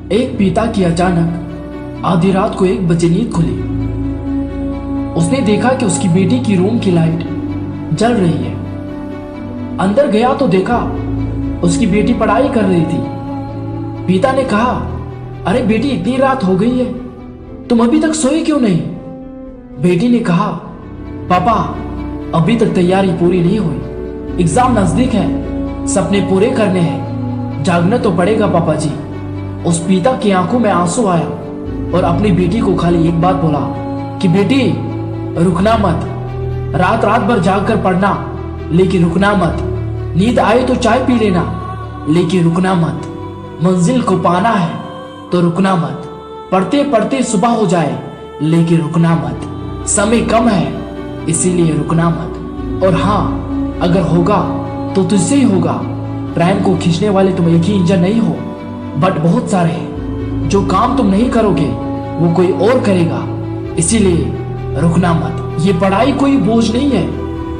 एक पिता की अचानक आधी रात को 1 बजे नींद खुली। उसने देखा कि उसकी बेटी की रूम की लाइट जल रही है। अंदर गया तो देखा उसकी बेटी पढ़ाई कर रही थी। पिता ने कहा, अरे बेटी, इतनी रात हो गई है, तुम अभी तक सोई क्यों नहीं? बेटी ने कहा, पापा, अभी तक तैयारी पूरी नहीं हुई, एग्जाम नजदीक है, सपने पूरे करने हैं, जागना तो पड़ेगा पापा जी। उस पिता की आंखों में आंसू आया और अपनी बेटी को खाली एक बात बोला कि बेटी, रुकना मत, रात रात भर जाग कर पढ़ना, लेकिन रुकना मत। नींद आए तो चाय पी लेना, लेकिन रुकना मत। मंजिल को पाना है तो रुकना मत। पढ़ते पढ़ते सुबह हो जाए, लेकिन रुकना मत। समय कम है, इसीलिए रुकना मत। और हाँ, अगर होगा तो तुझसे ही होगा। ट्रेन को खींचने वाले तुम एक ही इंजन नहीं हो, बट बहुत सारे हैं। जो काम तुम नहीं करोगे वो कोई और करेगा, इसीलिए रुकना मत। ये पढ़ाई कोई बोझ नहीं है,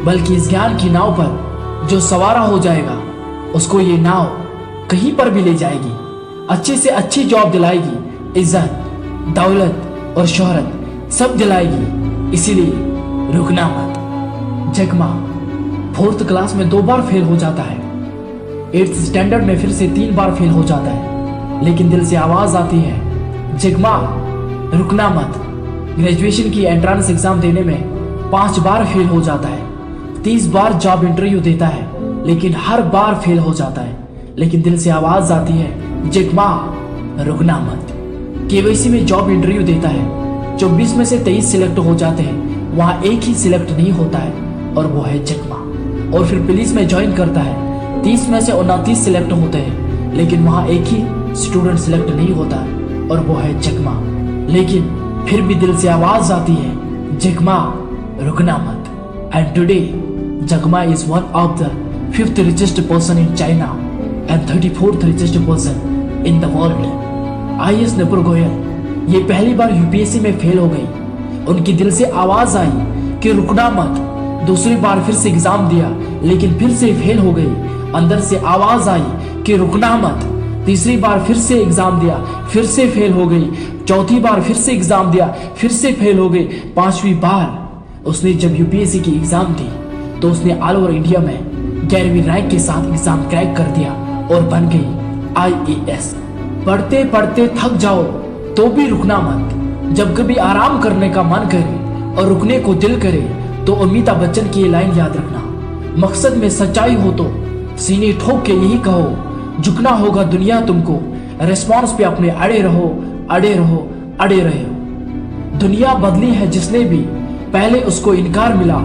बल्कि इस ज्ञान की नाव पर जो सवारा हो जाएगा, उसको ये नाव कहीं पर भी ले जाएगी, अच्छे से अच्छी जॉब दिलाएगी, इज्जत, दौलत और शोहरत सब दिलाएगी। इसीलिए रुकना मत। जगमा 4th क्लास में 2 बार फेल हो जाता है, 8th स्टैंडर्ड में फिर से 3 बार फेल हो जाता है, लेकिन दिल से आवाज आती है, जगमा, रुकना मत। ग्रेजुएशन की एंट्रेंस एग्जाम देने में 5 बार फेल हो जाता है, 30 बार जॉब इंटरव्यू देता है, लेकिन हर बार फेल हो जाता है, लेकिन दिल से आवाज आती है, जगमा, रुकना मत। केवाईसी में जॉब इंटरव्यू देता है, 24 में से 23 सिलेक्ट हो जाते हैं, वहां एक ही सिलेक्ट नहीं होता है और वो है जगमा। और फिर पुलिस में ज्वाइन करता है, 30 में से 29 सिलेक्ट होते हैं, लेकिन वहां एक ही स्टूडेंट सिलेक्ट नहीं होता है और वो है जगमा। लेकिन फिर भी दिल से आवाज आती है, जगमा, रुकना मत। एंड टुडे जगमा is one of the 5th richest person in China and 34th richest person in the world। IAS Nupur Goyal ये पहली बार यूपीएससी में फेल हो गई। उनकी दिल से आवाज आई कि रुकना मत। दूसरी बार फिर से एग्जाम दिया, लेकिन फिर से फेल हो गई। अंदर से आवाज आई कि रुकना मत। तीसरी बार फिर से एग्जाम दिया, फिर से फेल हो गई। चौथी बार फिर से एग्जाम दिया, फिर से फेल हो गई। 5वीं बार उसने जब यूपीएससी की एग्जाम दी तो उसने ऑल ओवर इंडिया में 11वीं रैंक के साथ एग्जाम क्रैक कर दिया और बन गई IAS। पढ़ते पढ़ते थक जाओ तो भी रुकना मत। जब कभी आराम करने का मन करे और रुकने को दिल करे तो अमिताभ बच्चन की ये लाइन याद रखना, मकसद में सच्चाई हो तो सीने ठोक के यही कहो, झुकना होगा दुनिया तुमको, रिस्पॉन्स पे अपने अड़े रहो, अड़े रहो, अड़े रहो। दुनिया बदली है जिसने भी, पहले उसको इनकार मिला,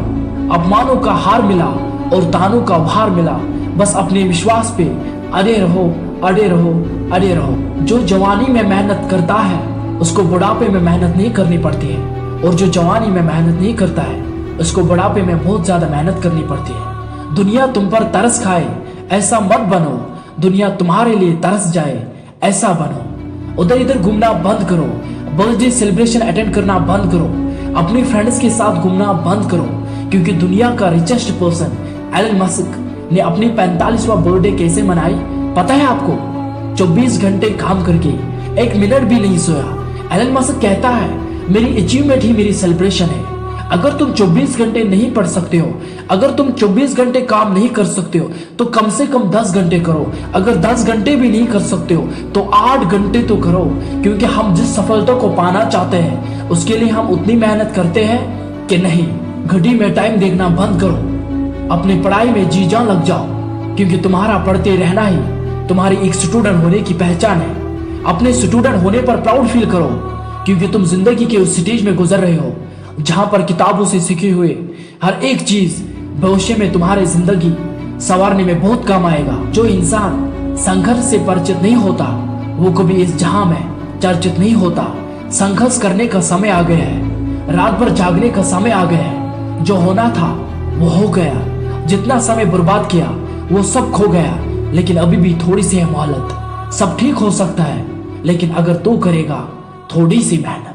अपमानों का हार मिला और तानों का भार मिला। बस अपने विश्वास पे अड़े रहो, अड़े रहो, अड़े रहो। जो जवानी में मेहनत करता है उसको बुढ़ापे में मेहनत नहीं करनी पड़ती है, और जो जवानी में मेहनत नहीं करता है उसको बुढ़ापे में बहुत ज्यादा मेहनत करनी पड़ती है। दुनिया तुम पर तरस खाए ऐसा मत बनो, दुनिया तुम्हारे लिए तरस जाए ऐसा बनो। उधर इधर घूमना बंद करो, बर्थडे सेलिब्रेशन अटेंड करना बंद करो, अपने फ्रेंड्स के साथ घूमना बंद करो, क्योंकि दुनिया का रिचेस्ट पर्सन एलन मस्क ने अपनी 45वां बर्थडे कैसे मनाई पता है आपको? 24 घंटे काम करके 1 मिनट भी नहीं सोया। एलन मस्क कहता है, मेरी अचीवमेंट ही मेरी सेलिब्रेशन है। अगर तुम 24 घंटे नहीं पढ़ सकते हो, अगर तुम 24 घंटे काम नहीं कर सकते हो, तो कम से कम 10 घंटे करो। अगर 10 घंटे भी नहीं कर सकते हो तो 8 घंटे तो करो, क्योंकि हम जिस सफलता को पाना चाहते हैं उसके लिए हम उतनी मेहनत करते हैं कि नहीं। घड़ी में टाइम देखना बंद करो, अपनी पढ़ाई में जी जान लग जाओ, क्योंकि तुम्हारा पढ़ते रहना ही तुम्हारी एक स्टूडेंट होने की पहचान है। अपने स्टूडेंट होने पर प्राउड फील करो, क्योंकि तुम जिंदगी के उस स्टेज में गुजर रहे हो जहां पर किताबों से सीखे हुए हर एक चीज भविष्य में तुम्हारे जिंदगी संवारने में बहुत काम आएगा। जो इंसान संघर्ष से परिचित नहीं होता वो कभी इस जहां में चर्चित नहीं होता। संघर्ष करने का समय आ गया है, रात भर जागने का समय आ गया है। जो होना था वो हो गया, जितना समय बर्बाद किया वो सब खो गया, लेकिन अभी भी थोड़ी सी है मोहलत। सब ठीक हो सकता है, लेकिन अगर तू करेगा थोड़ी सी मेहनत।